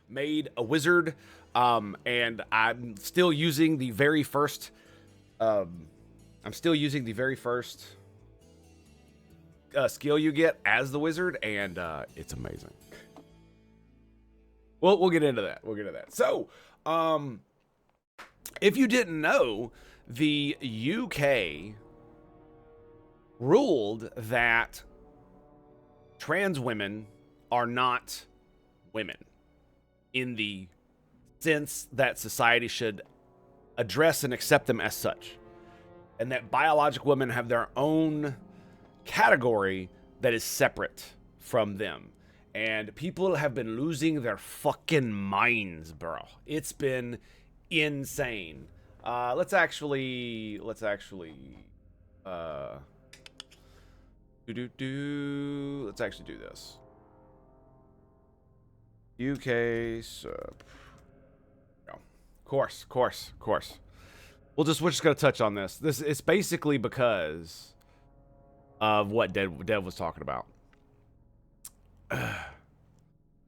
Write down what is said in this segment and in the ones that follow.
made a wizard, and I'm still using the very first. I'm still using the very first skill you get as the wizard, and it's amazing. We'll get into that. We'll get into that. So, if you didn't know, the UK ruled that trans women are not women in the sense that society should address and accept them as such, and that biological women have their own category that is separate from them. And people have been losing their fucking minds, bro. It's been insane. Let's actually do this. UK sub. No. Course. We're just gonna touch on this. This is basically because of what Dev was talking about.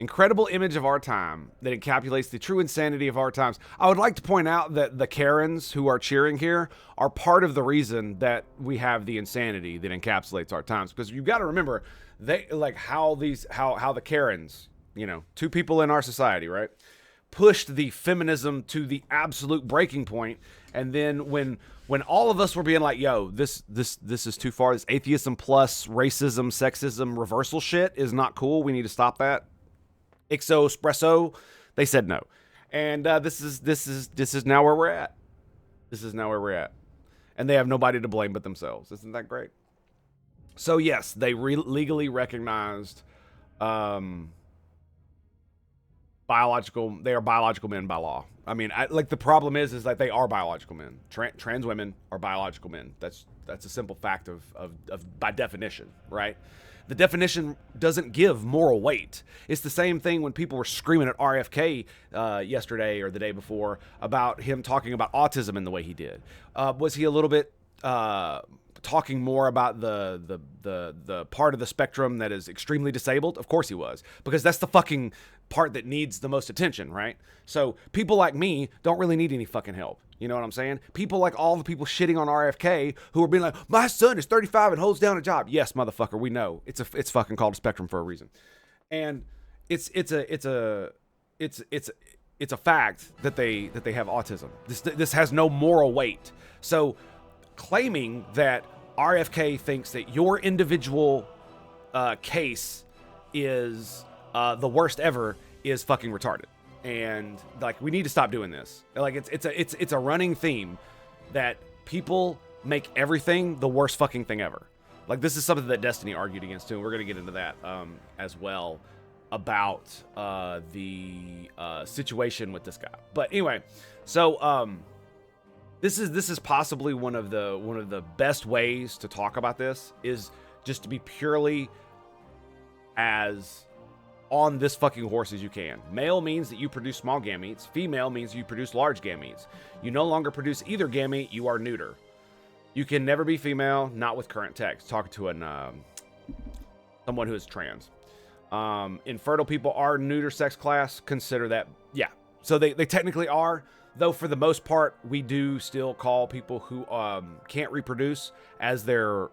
Incredible image of our time that encapsulates the true insanity of our times. I would like to point out that the Karens who are cheering here are part of the reason that we have the insanity that encapsulates our times. Because you've got to remember, they like how the Karens, you know, two people in our society, right, pushed the feminism to the absolute breaking point, and then when all of us were being like, yo, this is too far, this atheism plus racism, sexism, reversal shit is not cool, we need to stop that. Ixo espresso, they said no. And this is now where we're at. This is now where we're at. And they have nobody to blame but themselves. Isn't that great? So yes, they legally recognized they are biological men by law. I mean, the problem is that they are biological men. Trans women are biological men. That's a simple fact of by definition, right? The definition doesn't give moral weight. It's the same thing when people were screaming at RFK yesterday or the day before about him talking about autism in the way he did. Was he a little bit talking more about the part of the spectrum that is extremely disabled? Of course he was, because that's the fucking part that needs the most attention, right? So people like me don't really need any fucking help. You know what I'm saying? People like all the people shitting on RFK who are being like, my son is 35 and holds down a job. Yes, motherfucker, we know. It's fucking called a spectrum for a reason. And it's a fact that they have autism. This has no moral weight. So claiming that RFK thinks that your individual case is the worst ever is fucking retarded. And like, we need to stop doing this. Like, it's a running theme that people make everything the worst fucking thing ever. Like, this is something that Destiny argued against too. And we're gonna get into that as well about the situation with this guy. But anyway, so this is possibly one of the best ways to talk about this, is just to be purely as on this fucking horse as you can. Male means that you produce small gametes. Female means you produce large gametes. You no longer produce either gamete. You are neuter. You can never be female, not with current tech. Talking to someone who is trans. Infertile people are neuter sex class. Consider that, yeah. So they technically are, though for the most part, we do still call people who can't reproduce as their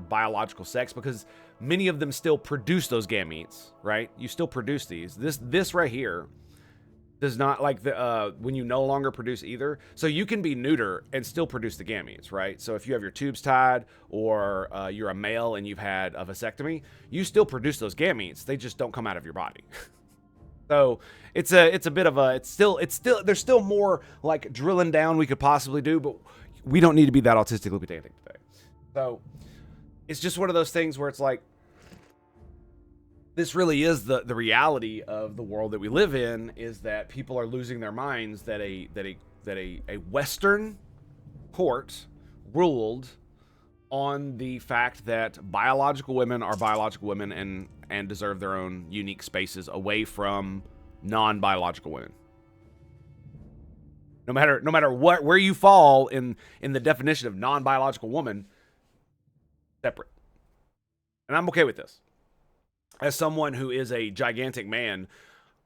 biological sex, because many of them still produce those gametes, right? You still produce these. This right here does not, like when you no longer produce either. So you can be neuter and still produce the gametes, right? So if you have your tubes tied, or you're a male and you've had a vasectomy, you still produce those gametes. They just don't come out of your body. So it's a bit of a, it's still there's still more like drilling down we could possibly do, but we don't need to be that autistically pedantic today. So it's just one of those things where it's like, this really is the reality of the world that we live in, is that people are losing their minds that a Western court ruled on the fact that biological women are biological women and deserve their own unique spaces away from non-biological women. No matter where you fall in the definition of non-biological woman, separate. And I'm okay with this. As someone who is a gigantic man,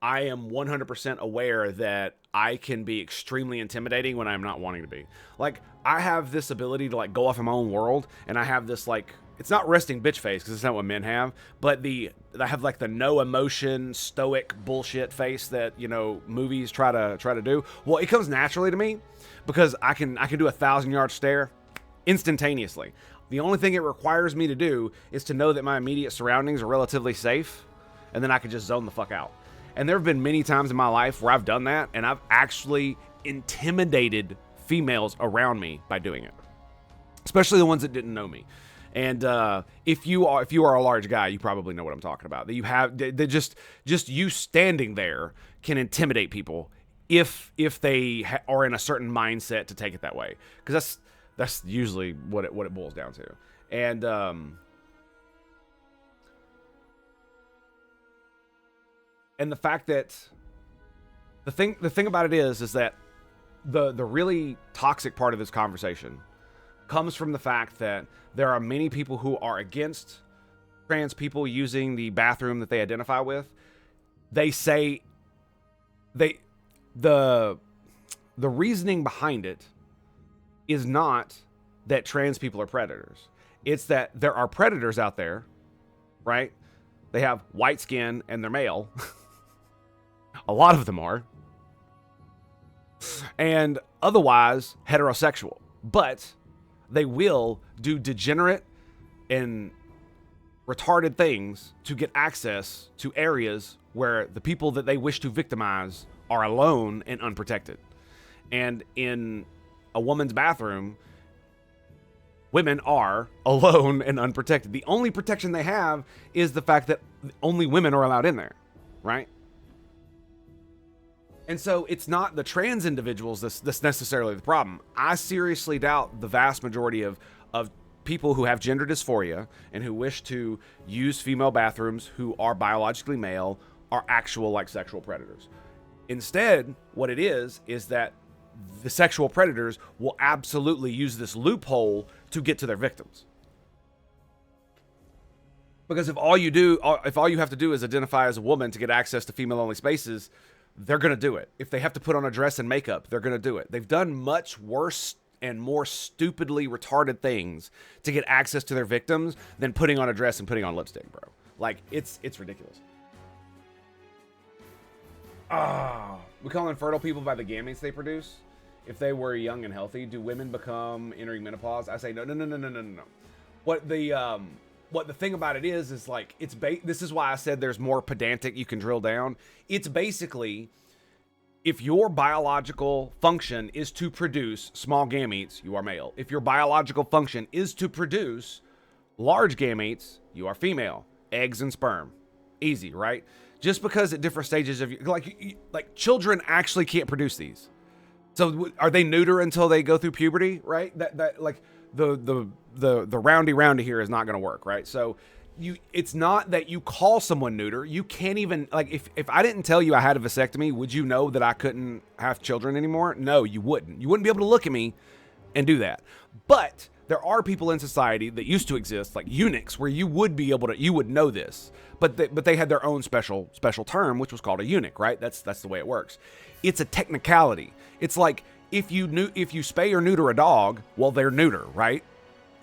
I am 100% aware that I can be extremely intimidating when I'm not wanting to be. Like, I have this ability to, like, go off in my own world, and I have this, like, it's not resting bitch face, because it's not what men have, but I have, like, the no emotion, stoic bullshit face that, you know, movies try to do. Well, it comes naturally to me, because I can do a 1,000-yard stare instantaneously. The only thing it requires me to do is to know that my immediate surroundings are relatively safe, and then I can just zone the fuck out. And there have been many times in my life where I've done that, and I've actually intimidated females around me by doing it, especially the ones that didn't know me. And if you are a large guy, you probably know what I'm talking about. That you have just you standing there can intimidate people if they are in a certain mindset to take it that way, because that's usually what it boils down to. And the fact that the thing about it is that the really toxic part of this conversation comes from the fact that there are many people who are against trans people using the bathroom that they identify with. They say the reasoning behind it is not that trans people are predators. It's that there are predators out there, right? They have white skin and they're male. A lot of them are. And otherwise heterosexual. But they will do degenerate and retarded things to get access to areas where the people that they wish to victimize are alone and unprotected. And in a woman's bathroom, women are alone and unprotected. The only protection they have is the fact that only women are allowed in there, right? And so it's not the trans individuals that's necessarily the problem. I seriously doubt the vast majority of people who have gender dysphoria and who wish to use female bathrooms who are biologically male are actual, like, sexual predators. Instead, what it is that the sexual predators will absolutely use this loophole to get to their victims. Because if all you have to do is identify as a woman to get access to female-only spaces, they're going to do it. If they have to put on a dress and makeup, they're going to do it. They've done much worse and more stupidly retarded things to get access to their victims than putting on a dress and putting on lipstick, bro. Like, it's ridiculous. We call infertile people by the gametes they produce. If they were young and healthy, do women become entering menopause? I say no. What the thing about it is like, this is why I said there's more pedantic you can drill down. It's basically, if your biological function is to produce small gametes, you are male. If your biological function is to produce large gametes, you are female. Eggs and sperm. Easy, right? Just because at different stages of, like children actually can't produce these. So are they neuter until they go through puberty, right? That like the roundy here is not going to work, right? So it's not that you call someone neuter. You can't even, like, if I didn't tell you I had a vasectomy, would you know that I couldn't have children anymore? No, you wouldn't. You wouldn't be able to look at me and do that. But there are people in society that used to exist, like eunuchs, where you would be able to, you would know this, but they had their own special term, which was called a eunuch, right? That's the way it works. It's a technicality. It's like if you spay or neuter a dog, well, they're neuter, right?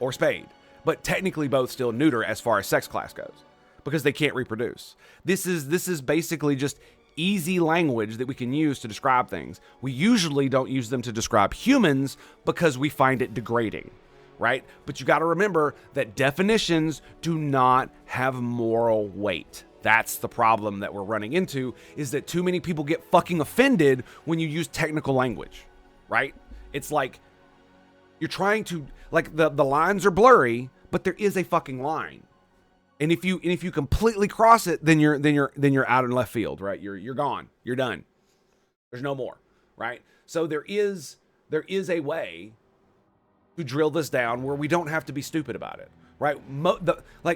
Or spayed. But technically both still neuter as far as sex class goes, because they can't reproduce. This is basically just easy language that we can use to describe things. We usually don't use them to describe humans because we find it degrading, right? But you got to remember that definitions do not have moral weight. That's the problem that we're running into, is that too many people get fucking offended when you use technical language, right? It's like you're trying to, like, the lines are blurry, but there is a fucking line. And if you completely cross it, then you're out in left field, right? You're gone. You're done. There's no more, right? So there is a way to drill this down where we don't have to be stupid about it, right?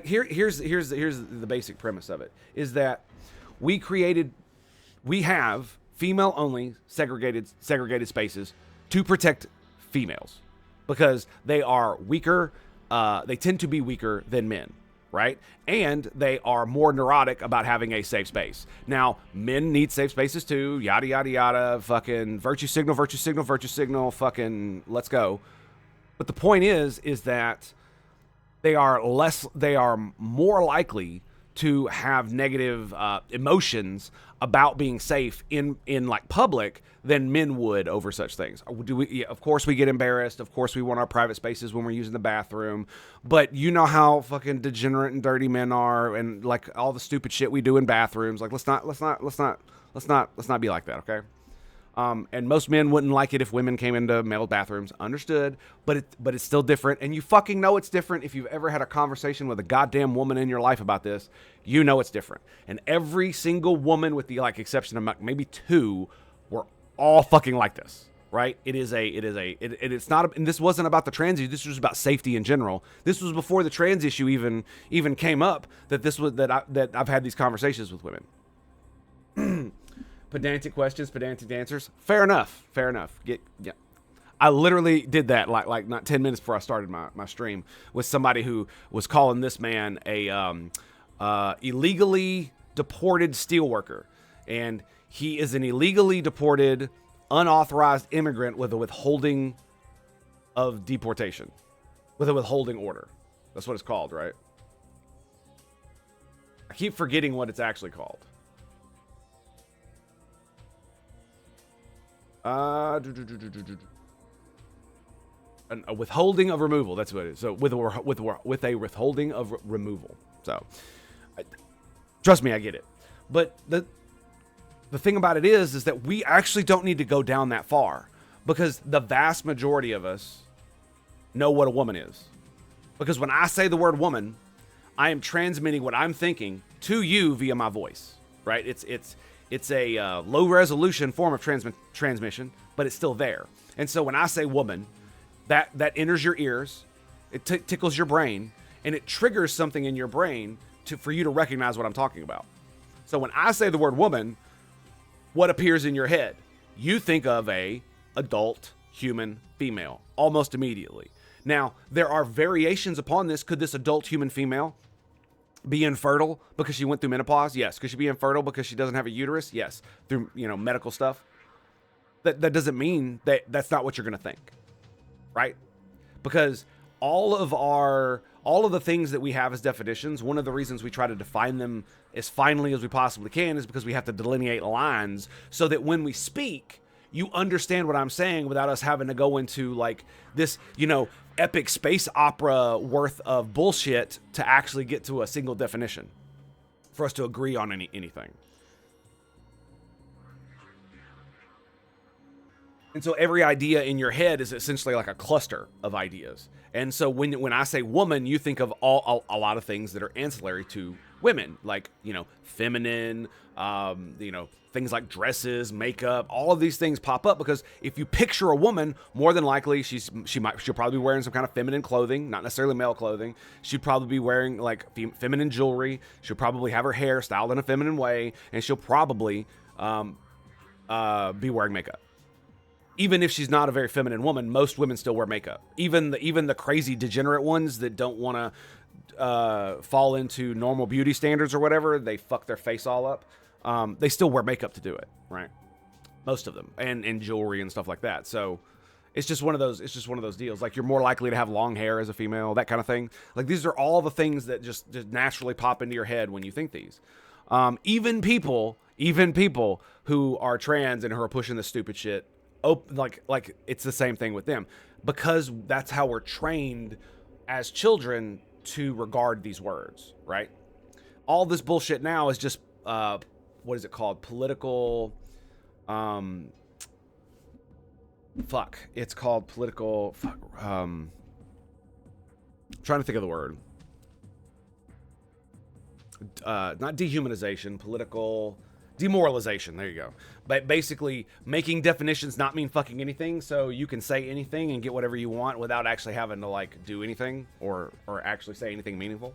Here's the basic premise of it, is that we have female only segregated spaces to protect females because they are weaker. They tend to be weaker than men. right? And they are more neurotic about having a safe space. Now, men need safe spaces too, yada, yada, yada, fucking virtue signal, fucking let's go. But the point is that they are more likely to have negative emotions about being safe in like public than men would over such things. Of course we get embarrassed. Of course we want our private spaces when we're using the bathroom. But you know how fucking degenerate and dirty men are, and like all the stupid shit we do in bathrooms. Like let's not be like that, okay? And most men wouldn't like it if women came into male bathrooms. Understood, but it's still different, and you fucking know it's different if you've ever had a conversation with a goddamn woman in your life about this. You know it's different, and every single woman, with the like exception of maybe two, were all fucking like this, right? It's not, and this wasn't about the trans issue. This was about safety in general. This was before the trans issue even came up. That I've had these conversations with women. Pedantic questions, pedantic answers. Fair enough. Yeah. I literally did that like not 10 minutes before I started my stream with somebody who was calling this man a illegally deported steelworker, and he is an illegally deported, unauthorized immigrant with a withholding of deportation, with a withholding order. That's what it's called, right? I keep forgetting what it's actually called. A withholding of removal. That's what it is. So with a withholding of removal. So trust me, I get it. But the thing about it is that we actually don't need to go down that far, because the vast majority of us know what a woman is. Because when I say the word woman, I am transmitting what I'm thinking to you via my voice, right? It's a low resolution form of transmission, but it's still there. And so when I say woman, that enters your ears, it tickles your brain, and it triggers something in your brain for you to recognize what I'm talking about. So when I say the word woman, what appears in your head? You think of a adult human female almost immediately. Now, there are variations upon this. Could this adult human female be infertile because she went through menopause? Yes. Could she be infertile because she doesn't have a uterus? Yes. Through, medical stuff. That doesn't mean that's not what you're going to think, right? Because all of the things that we have as definitions, one of the reasons we try to define them as finely as we possibly can is because we have to delineate lines so that when we speak, you understand what I'm saying without us having to go into like this, epic space opera worth of bullshit to actually get to a single definition for us to agree on anything. And so every idea in your head is essentially like a cluster of ideas. And so when I say woman, you think of a lot of things that are ancillary to women, like, feminine, things like dresses, makeup, all of these things pop up because if you picture a woman, more than likely she'll probably be wearing some kind of feminine clothing, not necessarily male clothing. She'd probably be wearing like feminine jewelry. She'll probably have her hair styled in a feminine way, and she'll probably be wearing makeup. Even if she's not a very feminine woman, most women still wear makeup. Even the crazy degenerate ones that don't want to fall into normal beauty standards or whatever, they fuck their face all up. They still wear makeup to do it, right? Most of them, and jewelry and stuff like that. So it's just one of those deals. Like, you're more likely to have long hair as a female, that kind of thing. Like, these are all the things that just naturally pop into your head when you think these. Even people who are trans and who are pushing this stupid shit, like it's the same thing with them, because that's how we're trained as children to regard these words, right? All this bullshit now is just what is it called? Political it's called political I'm trying to think of the word. Not dehumanization, political demoralization. There you go. But basically making definitions not mean fucking anything, so you can say anything and get whatever you want without actually having to like do anything or actually say anything meaningful.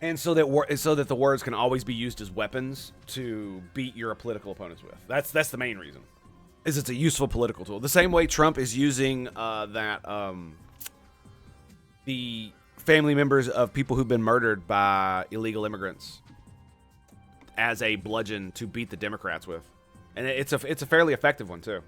And so that the words can always be used as weapons to beat your political opponents with. That's the main reason. Is it's a useful political tool. The same way Trump is using the family members of people who've been murdered by illegal immigrants as a bludgeon to beat the Democrats with. And it's a fairly effective one, too.